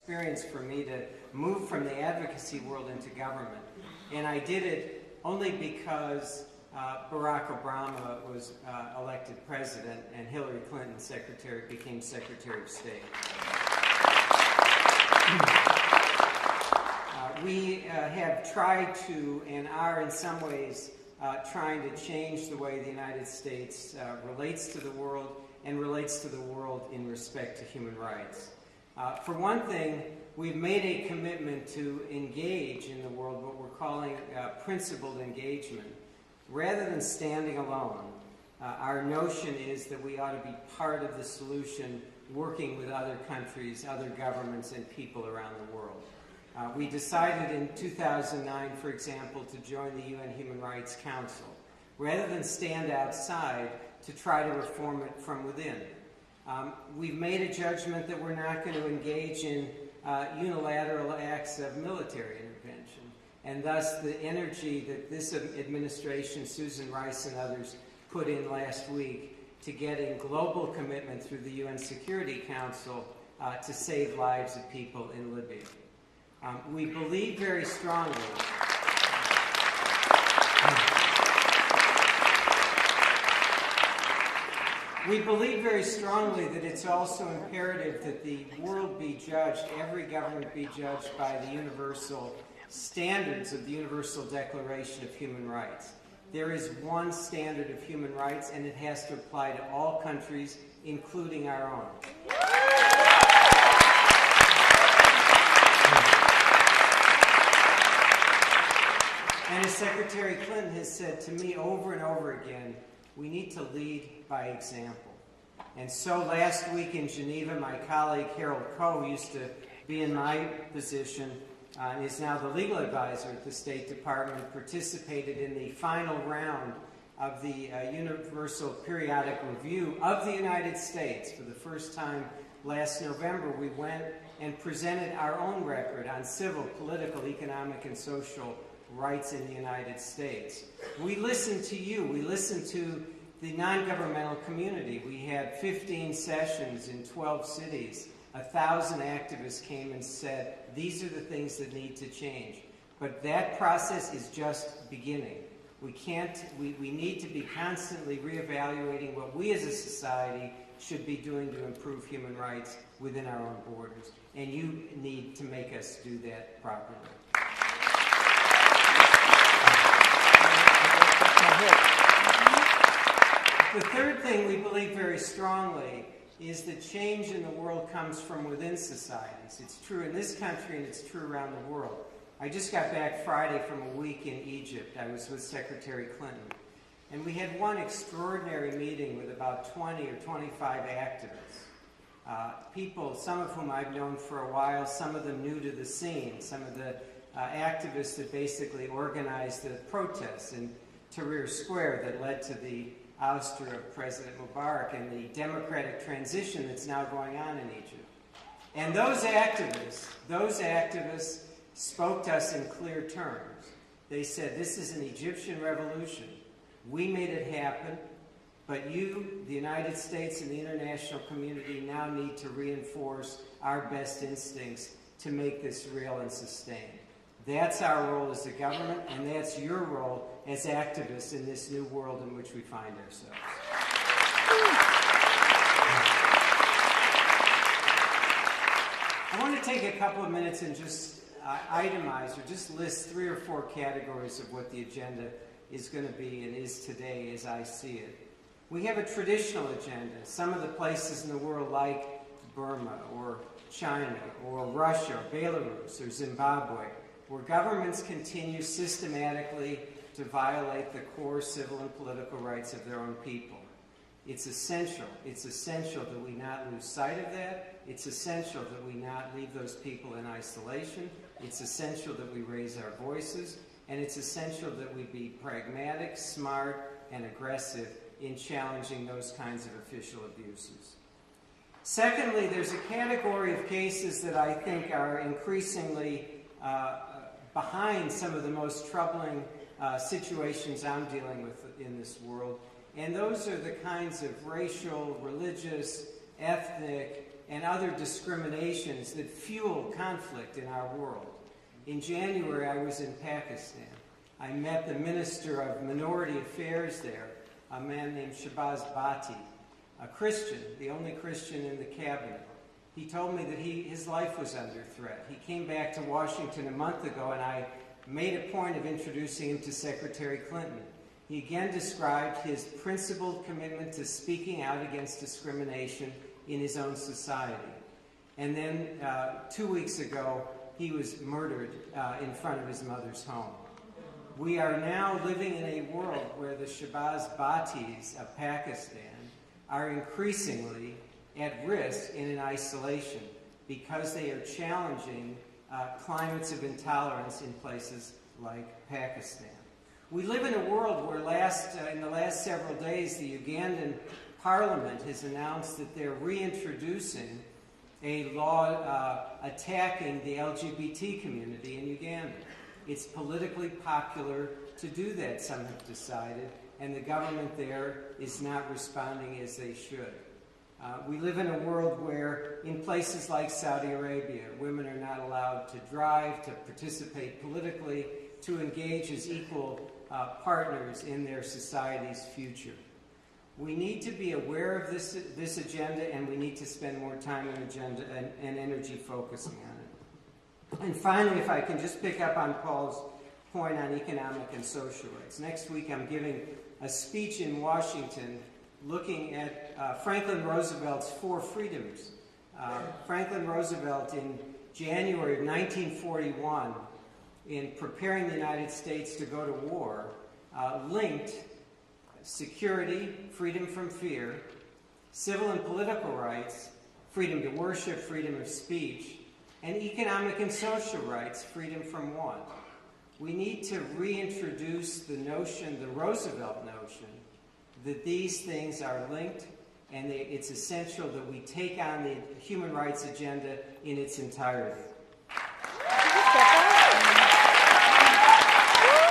Experience for me to move from the advocacy world into government. And I did it only because Barack Obama was elected president and Hillary Clinton became Secretary of State. We have tried to, and are in some ways, trying to change the way the United States relates to the world and relates to the world in respect to human rights. For one thing, we've made a commitment to engage in the world, what we're calling principled engagement. Rather than standing alone, our notion is that we ought to be part of the solution, working with other countries, other governments, and people around the world. We decided in 2009, for example, to join the UN Human Rights Council, rather than stand outside to try to reform it from within. We've made a judgment that we're not going to engage in unilateral acts of military intervention. And thus the energy that this administration, Susan Rice and others, put in last week to getting global commitment through the UN Security Council to save lives of people in Libya. We believe very strongly that it's also imperative that the world be judged, every government be judged by the universal standards of the Universal Declaration of Human Rights. There is one standard of human rights, and it has to apply to all countries, including our own. And as Secretary Clinton has said to me over and over again, we need to lead by example. And so last week in Geneva, my colleague Harold Coe, who used to be in my position and is now the legal advisor at the State Department, participated in the final round of the Universal Periodic Review of the United States. For the first time last November, we went and presented our own record on civil, political, economic, and social rights in the United States. We listened to you. We listened to the non-governmental community. We had 15 sessions in 12 cities. 1,000 activists came and said, these are the things that need to change. But that process is just beginning. We need to be constantly reevaluating what we as a society should be doing to improve human rights within our own borders. And you need to make us do that properly. The third thing we believe very strongly is that change in the world comes from within societies. It's true in this country and it's true around the world. I just got back Friday from a week in Egypt. I was with Secretary Clinton. And we had one extraordinary meeting with about 20 or 25 activists. People, some of whom I've known for a while, some of them new to the scene, some of the activists that basically organized the protests in Tahrir Square that led to the ouster of President Mubarak and the democratic transition that's now going on in Egypt. And those activists spoke to us in clear terms. They said, this is an Egyptian revolution. We made it happen, but you, the United States and the international community, now need to reinforce our best instincts to make this real and sustained. That's our role as a government, and that's your role as activists in this new world in which we find ourselves. I want to take a couple of minutes and just itemize or just list 3 or 4 categories of what the agenda is going to be and is today as I see it. We have a traditional agenda. Some of the places in the world like Burma or China or Russia or Belarus or Zimbabwe, where governments continue systematically to violate the core civil and political rights of their own people. It's essential that we not lose sight of that. It's essential that we not leave those people in isolation. It's essential that we raise our voices. And it's essential that we be pragmatic, smart, and aggressive in challenging those kinds of official abuses. Secondly, there's a category of cases that I think are increasingly behind some of the most troubling situations I'm dealing with in this world. And those are the kinds of racial, religious, ethnic, and other discriminations that fuel conflict in our world. In January, I was in Pakistan. I met the Minister of Minority Affairs there, a man named Shahbaz Bhatti, a Christian, the only Christian in the cabinet. He told me that his life was under threat. He came back to Washington a month ago, and I made a point of introducing him to Secretary Clinton. He again described his principled commitment to speaking out against discrimination in his own society. And then 2 weeks ago, he was murdered in front of his mother's home. We are now living in a world where the Shahbaz Bhattis of Pakistan are increasingly at risk and in isolation because they are challenging climates of intolerance in places like Pakistan. We live in a world where in the last several days, the Ugandan Parliament has announced that they're reintroducing a law attacking the LGBT community in Uganda. It's politically popular to do that, some have decided, and the government there is not responding as they should. We live in a world where, in places like Saudi Arabia, women are not allowed to drive, to participate politically, to engage as equal partners in their society's future. We need to be aware of this agenda, and we need to spend more time on agenda and energy focusing on it. And finally, if I can just pick up on Paul's point on economic and social rights. Next week, I'm giving a speech in Washington looking at Franklin Roosevelt's 4 freedoms. Franklin Roosevelt, in January of 1941, in preparing the United States to go to war, linked security, freedom from fear, civil and political rights, freedom to worship, freedom of speech, and economic and social rights, freedom from want. We need to reintroduce the notion, the Roosevelt notion, that these things are linked, and it's essential that we take on the human rights agenda in its entirety.